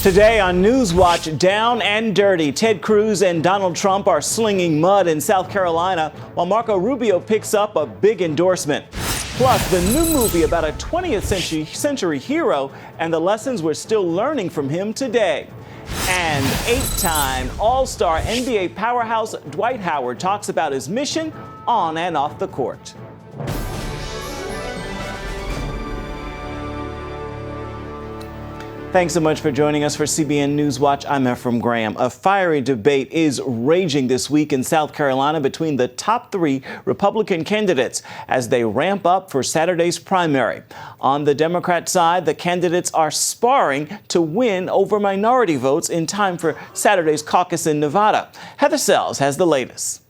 Today on NewsWatch, down and dirty. Ted Cruz and Donald Trump are slinging mud in South Carolina, while Marco Rubio picks up a big endorsement. Plus, the new movie about a 20th century hero and the lessons we're still learning from him today. And 8-time All-Star NBA powerhouse Dwight Howard talks about his mission on and off the court. Thanks so much for joining us for CBN NewsWatch. I'm Ephraim Graham. A fiery debate is raging this week in South Carolina between the top 3 Republican candidates as they ramp up for Saturday's primary. On the Democrat side, the candidates are sparring to win over minority votes in time for Saturday's caucus in Nevada. Heather Sells has the latest.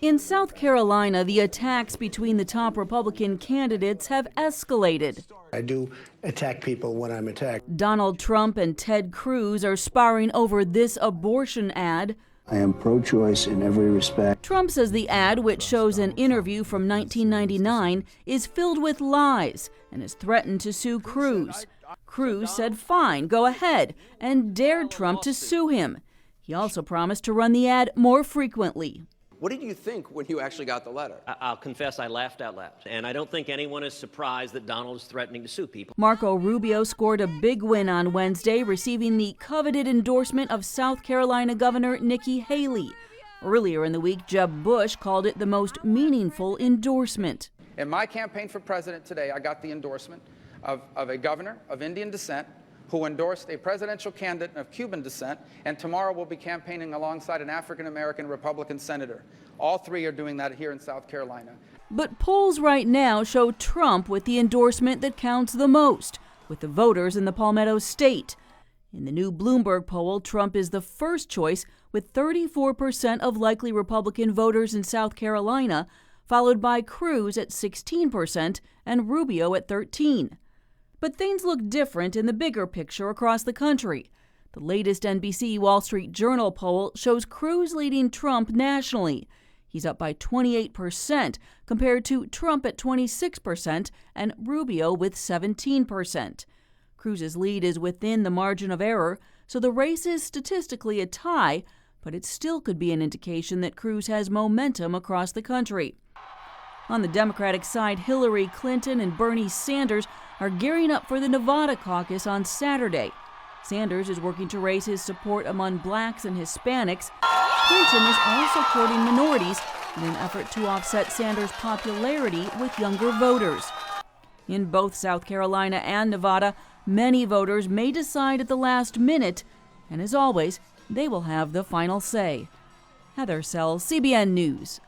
In South Carolina, the attacks between the top Republican candidates have escalated. I do attack people when I'm attacked. Donald Trump and Ted Cruz are sparring over this abortion ad. I am pro-choice in every respect. Trump says the ad, which shows an interview from 1999, is filled with lies and has threatened to sue Cruz. Cruz said, "Fine, go ahead," and dared Trump to sue him. He also promised to run the ad more frequently. What did you think when you actually got the letter? I'll confess I laughed out loud. And I don't think anyone is surprised that Donald is threatening to sue people. Marco Rubio scored a big win on Wednesday, receiving the coveted endorsement of South Carolina Governor Nikki Haley. Earlier in the week, Jeb Bush called it the most meaningful endorsement. In my campaign for president today, I got the endorsement of a governor of Indian descent who endorsed a presidential candidate of Cuban descent, and tomorrow we'll be campaigning alongside an African-American Republican senator. All 3 are doing that here in South Carolina. But polls right now show Trump with the endorsement that counts the most, with the voters in the Palmetto State. In the new Bloomberg poll, Trump is the first choice with 34% of likely Republican voters in South Carolina, followed by Cruz at 16% and Rubio at 13%. But things look different in the bigger picture across the country. The latest NBC Wall Street Journal poll shows Cruz leading Trump nationally. He's up by 28% compared to Trump at 26% and Rubio with 17%. Cruz's lead is within the margin of error, so the race is statistically a tie, but it still could be an indication that Cruz has momentum across the country. On the Democratic side, Hillary Clinton and Bernie Sanders are gearing up for the Nevada caucus on Saturday. Sanders is working to raise his support among blacks and Hispanics. Clinton is also courting minorities in an effort to offset Sanders' popularity with younger voters. In both South Carolina and Nevada, many voters may decide at the last minute, and as always, they will have the final say. Heather Sells, CBN News.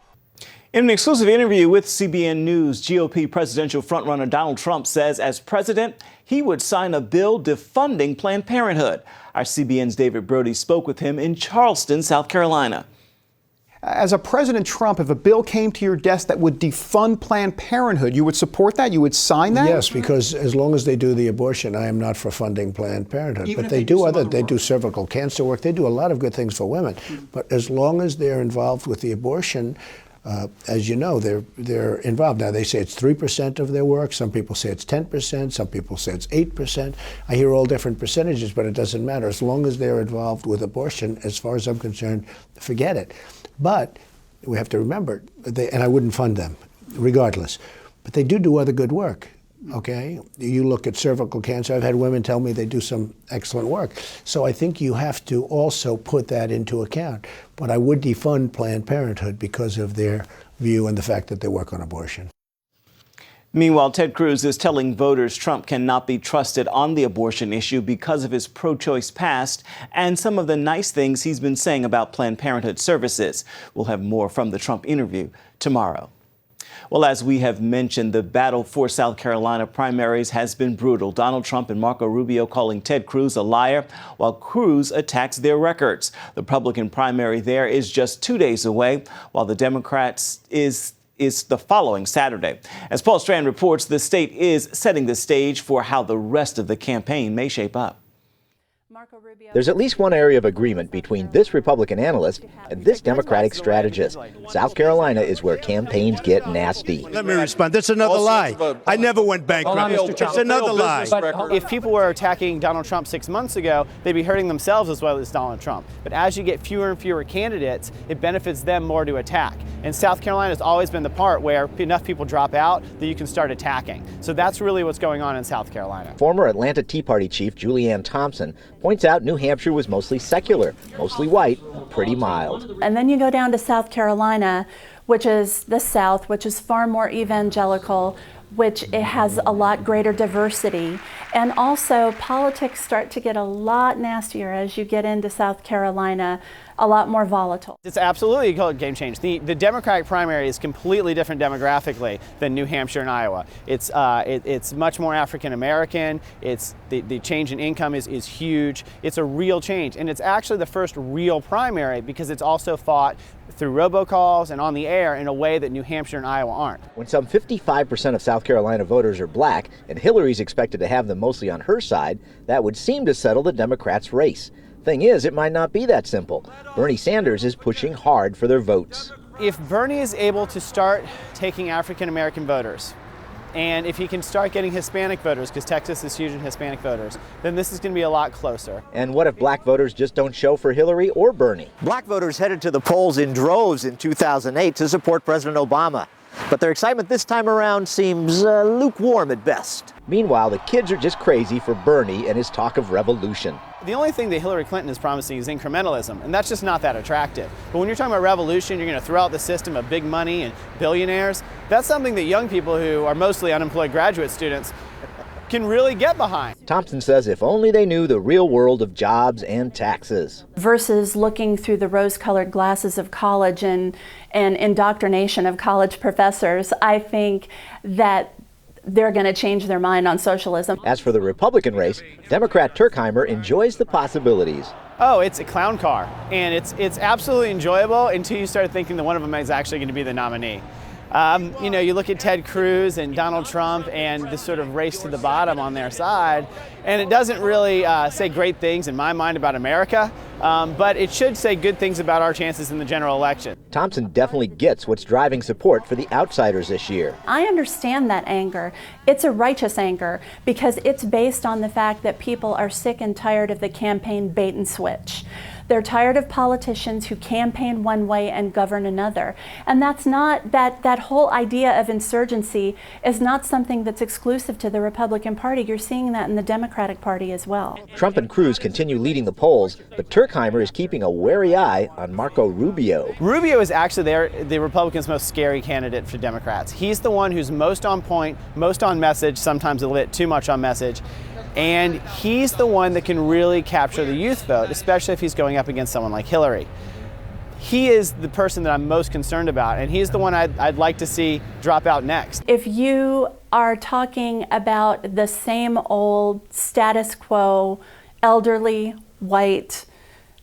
In an exclusive interview with CBN News, GOP presidential frontrunner Donald Trump says as president, he would sign a bill defunding Planned Parenthood. Our CBN's David Brody spoke with him in Charleston, South Carolina. As a President Trump, if a bill came to your desk that would defund Planned Parenthood, you would support that? You would sign that? Yes, because as long as they do the abortion, I am not for funding Planned Parenthood. But they do cervical cancer work. They do a lot of good things for women. But as long as they're involved with the abortion, as you know, they're involved. Now, they say it's 3% of their work. Some people say it's 10%. Some people say it's 8%. I hear all different percentages, but it doesn't matter. As long as they're involved with abortion, as far as I'm concerned, forget it. But we have to remember, and I wouldn't fund them, regardless. But they do other good work. Okay, you look at cervical cancer. I've had women tell me they do some excellent work. So I think you have to also put that into account. But I would defund Planned Parenthood because of their view and the fact that they work on abortion. Meanwhile, Ted Cruz is telling voters Trump cannot be trusted on the abortion issue because of his pro-choice past and some of the nice things he's been saying about Planned Parenthood services. We'll have more from the Trump interview tomorrow. Well, as we have mentioned, the battle for South Carolina primaries has been brutal. Donald Trump and Marco Rubio calling Ted Cruz a liar, while Cruz attacks their records. The Republican primary there is just 2 days away, while the Democrats is the following Saturday. As Paul Strand reports, the state is setting the stage for how the rest of the campaign may shape up. There's at least one area of agreement between this Republican analyst and this Democratic strategist. South Carolina is where campaigns get nasty. Let me respond. That's another lie. I never went bankrupt. It's another lie. But if people were attacking Donald Trump 6 months ago, they'd be hurting themselves as well as Donald Trump. But as you get fewer and fewer candidates, it benefits them more to attack. And South Carolina has always been the part where enough people drop out that you can start attacking. So that's really what's going on in South Carolina. Former Atlanta Tea Party chief Julianne Thompson points out New Hampshire was mostly secular, mostly white, pretty mild. And then you go down to South Carolina, which is the South, which is far more evangelical, which it has a lot greater diversity. And also politics start to get a lot nastier as you get into South Carolina, a lot more volatile. It's absolutely a game change. The Democratic primary is completely different demographically than New Hampshire and Iowa. It's much more African American. The change in income is huge. It's a real change, and it's actually the first real primary because it's also fought through robocalls and on the air in a way that New Hampshire and Iowa aren't. When some 55% of South Carolina voters are black and Hillary's expected to have them mostly on her side, that would seem to settle the Democrats' race. Thing is, it might not be that simple. Bernie Sanders is pushing hard for their votes. If Bernie is able to start taking African American voters, and if he can start getting Hispanic voters, because Texas is huge in Hispanic voters, then this is going to be a lot closer. And what if black voters just don't show for Hillary or Bernie? Black voters headed to the polls in droves in 2008 to support President Obama. But their excitement this time around seems lukewarm at best. Meanwhile, the kids are just crazy for Bernie and his talk of revolution. The only thing that Hillary Clinton is promising is incrementalism, and that's just not that attractive. But when you're talking about revolution, you're going to throw out the system of big money and billionaires. That's something that young people who are mostly unemployed graduate students can really get behind. Thompson says if only they knew the real world of jobs and taxes. Versus looking through the rose-colored glasses of college and indoctrination of college professors, I think that they're going to change their mind on socialism. As for the Republican race, Democrat Turkheimer enjoys the possibilities. Oh, it's a clown car, and it's absolutely enjoyable until you start thinking that one of them is actually going to be the nominee. You look at Ted Cruz and Donald Trump and this sort of race to the bottom on their side, and it doesn't really say great things in my mind about America, but it should say good things about our chances in the general election. Thompson definitely gets what's driving support for the outsiders this year. I understand that anger. It's a righteous anger because it's based on the fact that people are sick and tired of the campaign bait and switch. They're tired of politicians who campaign one way and govern another. And that's not, that whole idea of insurgency is not something that's exclusive to the Republican Party. You're seeing that in the Democratic Party as well. Trump and Cruz continue leading the polls, but Turkheimer is keeping a wary eye on Marco Rubio. Rubio is actually the Republicans' most scary candidate for Democrats. He's the one who's most on point, most on message, sometimes a little bit too much on message. And he's the one that can really capture the youth vote, especially if he's going up against someone like Hillary. He is the person that I'm most concerned about, and he's the one I'd like to see drop out next. If you are talking about the same old status quo, elderly, white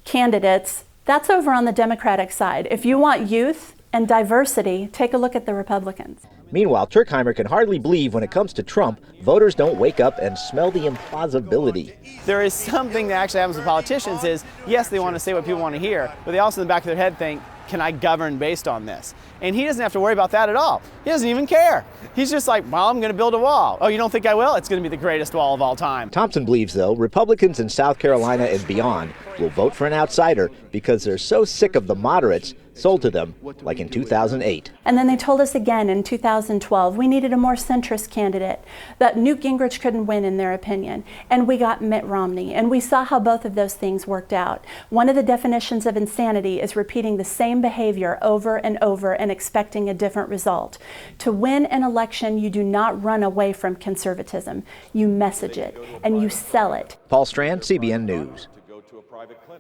candidates, that's over on the Democratic side. If you want youth and diversity, take a look at the Republicans. Meanwhile, Turkheimer can hardly believe when it comes to Trump, voters don't wake up and smell the implausibility. There is something that actually happens with politicians is, yes, they want to say what people want to hear, but they also in the back of their head think, can I govern based on this? And he doesn't have to worry about that at all. He doesn't even care. He's just like, well, I'm going to build a wall. Oh, you don't think I will? It's going to be the greatest wall of all time. Thompson believes, though, Republicans in South Carolina and beyond will vote for an outsider because they're so sick of the moderates sold to them like in 2008. And then they told us again in 2012 we needed a more centrist candidate, that Newt Gingrich couldn't win in their opinion, and we got Mitt Romney, and we saw how both of those things worked out. One of the definitions of insanity is repeating the same behavior over and over and expecting a different result. To win an election, you do not run away from conservatism. You message it and you sell it. Paul Strand, CBN News.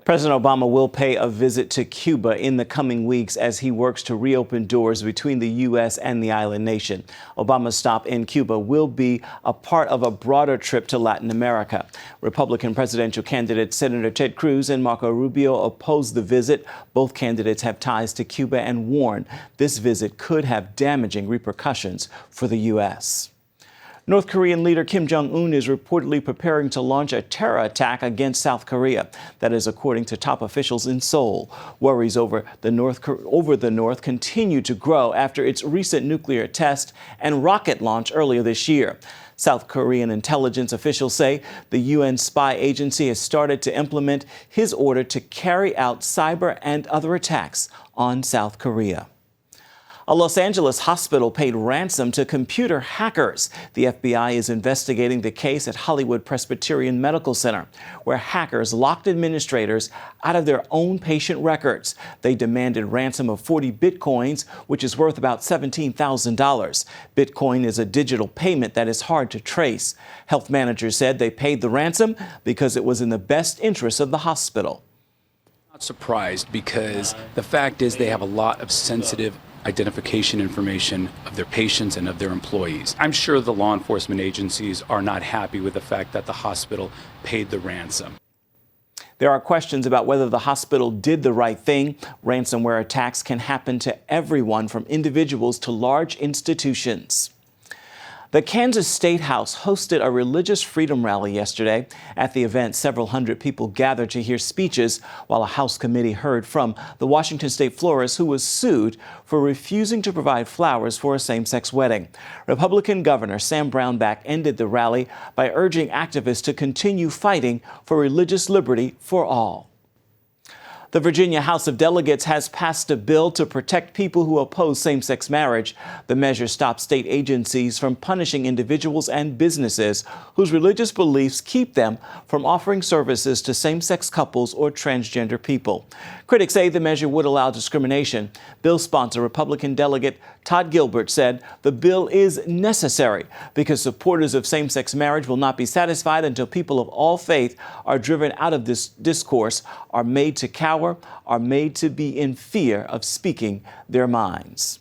President Obama will pay a visit to Cuba in the coming weeks as he works to reopen doors between the U.S. and the island nation. Obama's stop in Cuba will be a part of a broader trip to Latin America. Republican presidential candidates Senator Ted Cruz and Marco Rubio opposed the visit. Both candidates have ties to Cuba and warn this visit could have damaging repercussions for the U.S. North Korean leader Kim Jong-un is reportedly preparing to launch a terror attack against South Korea. That is according to top officials in Seoul. Worries over the North continue to grow after its recent nuclear test and rocket launch earlier this year. South Korean intelligence officials say the UN spy agency has started to implement his order to carry out cyber and other attacks on South Korea. A Los Angeles hospital paid ransom to computer hackers. The FBI is investigating the case at Hollywood Presbyterian Medical Center, where hackers locked administrators out of their own patient records. They demanded ransom of 40 bitcoins, which is worth about $17,000. Bitcoin is a digital payment that is hard to trace. Health managers said they paid the ransom because it was in the best interest of the hospital. Not surprised, because the fact is they have a lot of sensitive identification information of their patients and of their employees. I'm sure the law enforcement agencies are not happy with the fact that the hospital paid the ransom. There are questions about whether the hospital did the right thing. Ransomware attacks can happen to everyone, from individuals to large institutions. The Kansas State House hosted a religious freedom rally yesterday. At the event, several hundred people gathered to hear speeches, while a House committee heard from the Washington State florist who was sued for refusing to provide flowers for a same-sex wedding. Republican Governor Sam Brownback ended the rally by urging activists to continue fighting for religious liberty for all. The Virginia House of Delegates has passed a bill to protect people who oppose same-sex marriage. The measure stops state agencies from punishing individuals and businesses whose religious beliefs keep them from offering services to same-sex couples or transgender people. Critics say the measure would allow discrimination. Bill sponsor Republican delegate Todd Gilbert said the bill is necessary because supporters of same-sex marriage will not be satisfied until people of all faith are driven out of this discourse, are made to cower, are made to be in fear of speaking their minds.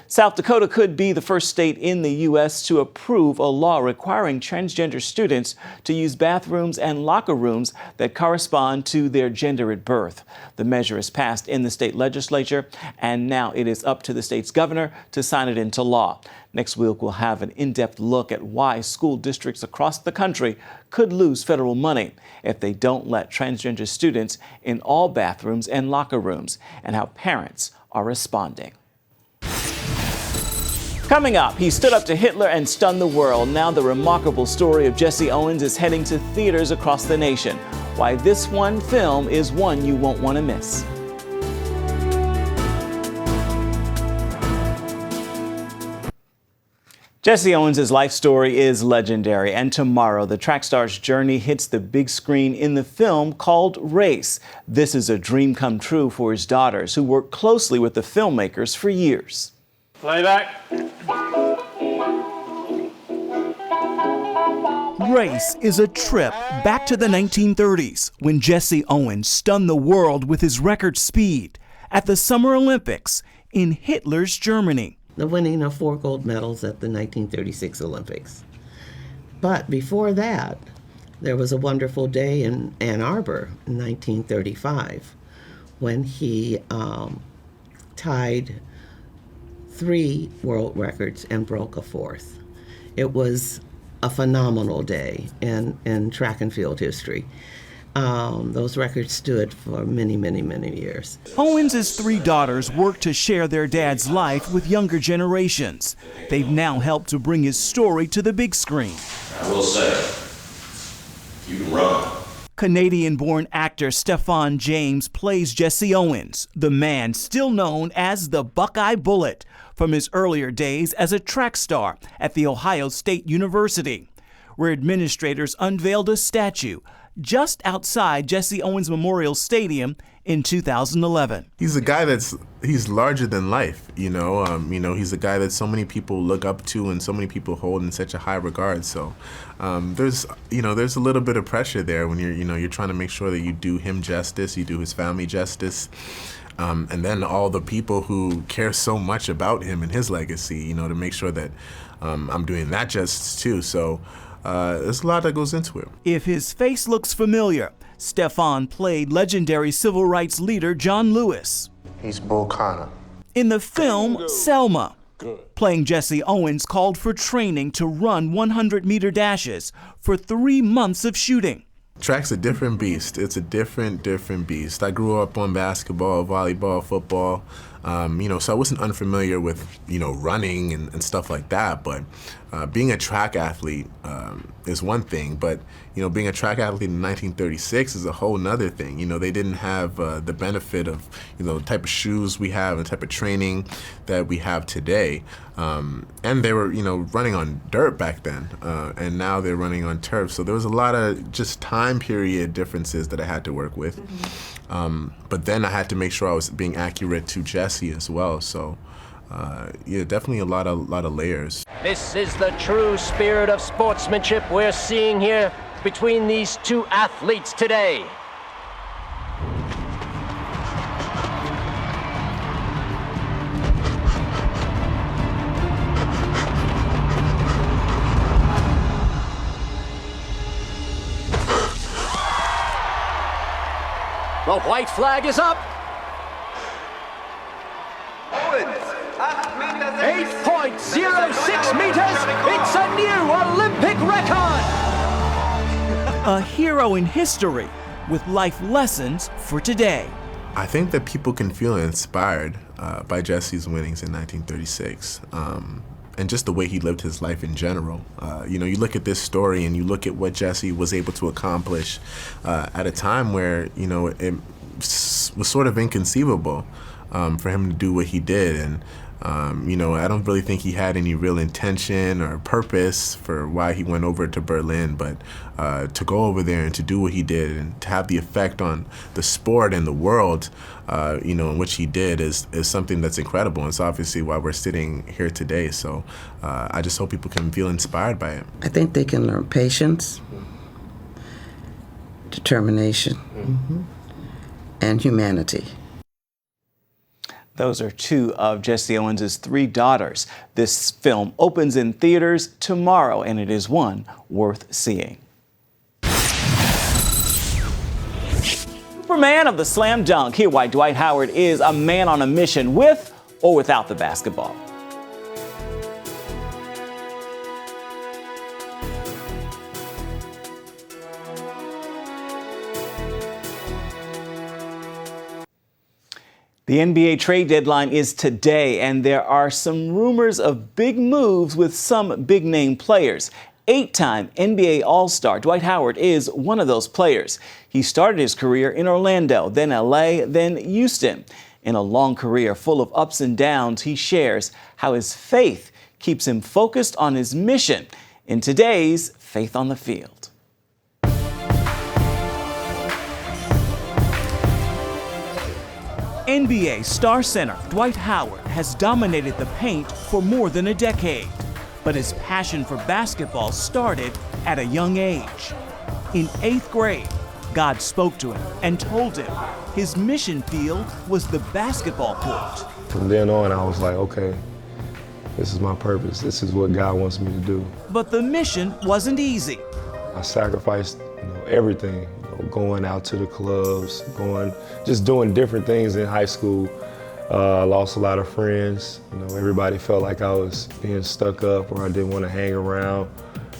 South Dakota could be the first state in the U.S. to approve a law requiring transgender students to use bathrooms and locker rooms that correspond to their gender at birth. The measure is passed in the state legislature, and now it is up to the state's governor to sign it into law. Next week, we'll have an in-depth look at why school districts across the country could lose federal money if they don't let transgender students in all bathrooms and locker rooms, and how parents are responding. Coming up, he stood up to Hitler and stunned the world. Now the remarkable story of Jesse Owens is heading to theaters across the nation. Why this one film is one you won't want to miss. Jesse Owens' life story is legendary, and tomorrow the track star's journey hits the big screen in the film called Race. This is a dream come true for his daughters, who worked closely with the filmmakers for years. Playback. Race is a trip back to the 1930s when Jesse Owens stunned the world with his record speed at the Summer Olympics in Hitler's Germany. The winning of 4 gold medals at the 1936 Olympics. But before that, there was a wonderful day in Ann Arbor in 1935 when he tied 3 world records and broke a 4th. It was a phenomenal day in track and field history. Those records stood for many, many, many years. Owens' 3 daughters work to share their dad's life with younger generations. They've now helped to bring his story to the big screen. I will say, you can run. Canadian-born actor Stephan James plays Jesse Owens, the man still known as the Buckeye Bullet, from his earlier days as a track star at The Ohio State University, where administrators unveiled a statue just outside Jesse Owens Memorial Stadium in 2011. He's a guy he's larger than life, you know. He's a guy that so many people look up to and so many people hold in such a high regard. So there's a little bit of pressure there when you're trying to make sure that you do him justice, you do his family justice. And then all the people who care so much about him and his legacy, to make sure that I'm doing that justice too. So there's a lot that goes into it. If his face looks familiar, Stephan played legendary civil rights leader John Lewis. He's Bull Connor. In the film Selma, Playing Jesse Owens called for training to run 100-meter dashes for 3 months of shooting. Track's a different beast. It's a different beast. I grew up on basketball, volleyball, football, so I wasn't unfamiliar with, running and stuff like that. But being a track athlete is one thing, but, being a track athlete in 1936 is a whole nother thing. They didn't have the benefit of, the type of shoes we have and the type of training that we have today. And they were, running on dirt back then, and now they're running on turf. So there was a lot of just time period differences that I had to work with. But then I had to make sure I was being accurate to Jesse as well. So definitely a lot of layers. This is the true spirit of sportsmanship we're seeing here between these two athletes today. The white flag is up. 8.06 meters. It's a new Olympic record. A hero in history with life lessons for today. I think that people can feel inspired by Jesse's winnings in 1936. And just the way he lived his life in general. You look at this story and you look at what Jesse was able to accomplish at a time where, it was sort of inconceivable for him to do what he did. And, I don't really think he had any real intention or purpose for why he went over to Berlin, but to go over there and to do what he did and to have the effect on the sport and the world, in which he did is something that's incredible. And it's obviously why we're sitting here today. So I just hope people can feel inspired by it. I think they can learn patience, determination, and humanity. Those are two of Jesse Owens' 3 daughters. This film opens in theaters tomorrow, and it is one worth seeing. Superman of the slam dunk. Hear why Dwight Howard is a man on a mission with or without the basketball. The NBA trade deadline is today, and there are some rumors of big moves with some big-name players. 8-time NBA All-Star Dwight Howard is one of those players. He started his career in Orlando, then LA, then Houston. In a long career full of ups and downs, he shares how his faith keeps him focused on his mission in today's Faith on the Field. NBA star center Dwight Howard has dominated the paint for more than a decade, but his passion for basketball started at a young age. In 8th grade, God spoke to him and told him his mission field was the basketball court. From then on, I was like, okay, this is my purpose. This is what God wants me to do. But the mission wasn't easy. I sacrificed, everything. Going out to the clubs, just doing different things in high school. I lost a lot of friends. Everybody felt like I was being stuck up or I didn't want to hang around.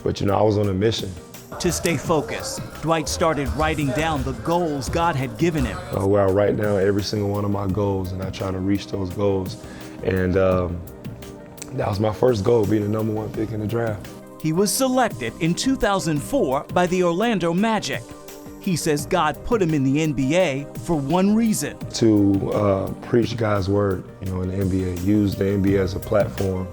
But, I was on a mission. To stay focused, Dwight started writing down the goals God had given him. Where I write down every single one of my goals and I try to reach those goals. And that was my first goal, being the #1 pick in the draft. He was selected in 2004 by the Orlando Magic. He says God put him in the NBA for one reason. To preach God's word, in the NBA. Use the NBA as a platform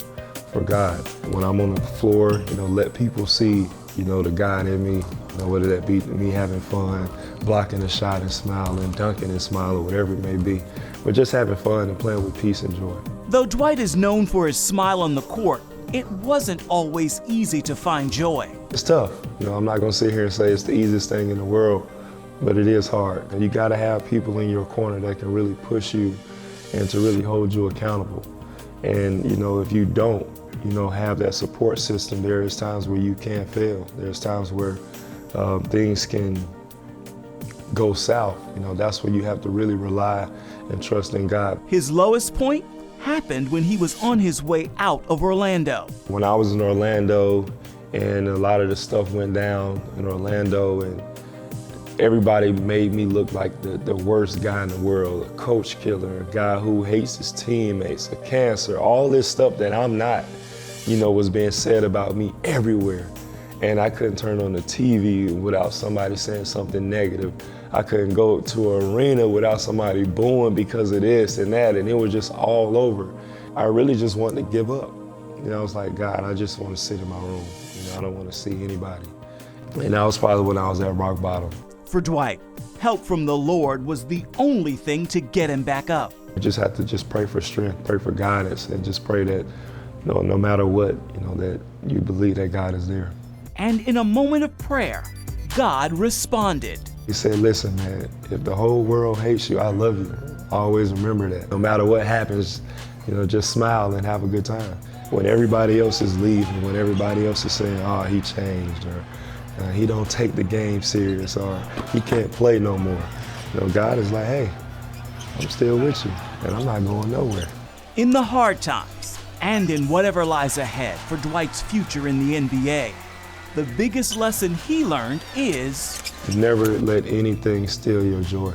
for God. When I'm on the floor, let people see, the God in me, whether that be me having fun, blocking a shot and smiling, dunking and smiling, or whatever it may be. But just having fun and playing with peace and joy. Though Dwight is known for his smile on the court, it wasn't always easy to find joy. It's tough. I'm not going to sit here and say it's the easiest thing in the world, but it is hard. And you got to have people in your corner that can really push you and to really hold you accountable. And, if you don't, have that support system, there is times where you can fail. There's times where things can go south. That's where you have to really rely and trust in God. His lowest point? happened when he was on his way out of Orlando. When I was in Orlando and a lot of the stuff went down in Orlando and everybody made me look like the worst guy in the world, a coach killer, a guy who hates his teammates, a cancer, all this stuff that I'm not, was being said about me everywhere. And I couldn't turn on the TV without somebody saying something negative. I couldn't go to an arena without somebody booing because of this and that, and it was just all over. I really just wanted to give up. I was like, God, I just want to sit in my room. I don't want to see anybody. And that was probably when I was at rock bottom. For Dwight, help from the Lord was the only thing to get him back up. I just had to just pray for strength, pray for guidance, and just pray that, no matter what, that you believe that God is there. And in a moment of prayer, God responded. He said, listen, man, if the whole world hates you, I love you. Always remember that. No matter what happens, just smile and have a good time. When everybody else is leaving, when everybody else is saying, oh, he changed, or he don't take the game serious, or he can't play no more. God is like, hey, I'm still with you, and I'm not going nowhere. In the hard times, and in whatever lies ahead for Dwight's future in the NBA, the biggest lesson he learned is never let anything steal your joy.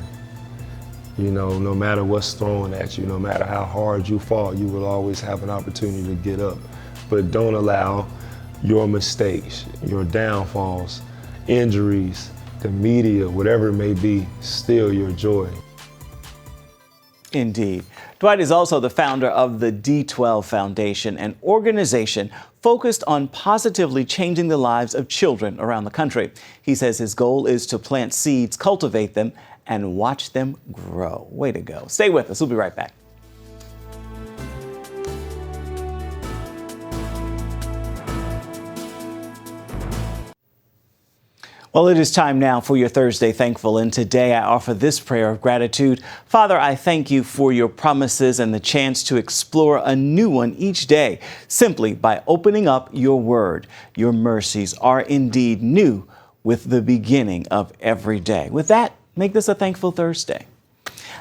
No matter what's thrown at you, no matter how hard you fall, you will always have an opportunity to get up. But don't allow your mistakes, your downfalls, injuries, the media, whatever it may be, steal your joy. Indeed. Dwight is also the founder of the D12 Foundation, an organization focused on positively changing the lives of children around the country. He says his goal is to plant seeds, cultivate them, and watch them grow. Way to go. Stay with us. We'll be right back. Well, it is time now for your Thursday Thankful, and today I offer this prayer of gratitude. Father, I thank you for your promises and the chance to explore a new one each day simply by opening up your word. Your mercies are indeed new with the beginning of every day. With that, make this a thankful Thursday.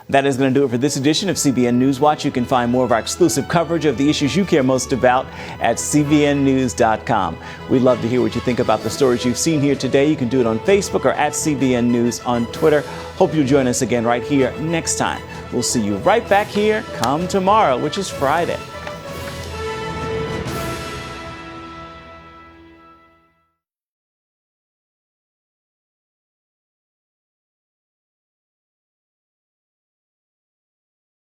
That is going to do it for this edition of CBN NewsWatch. You can find more of our exclusive coverage of the issues you care most about at cbnnews.com. We'd love to hear what you think about the stories you've seen here today. You can do it on Facebook or at CBN News on Twitter. Hope you'll join us again right here next time. We'll see you right back here come tomorrow, which is Friday.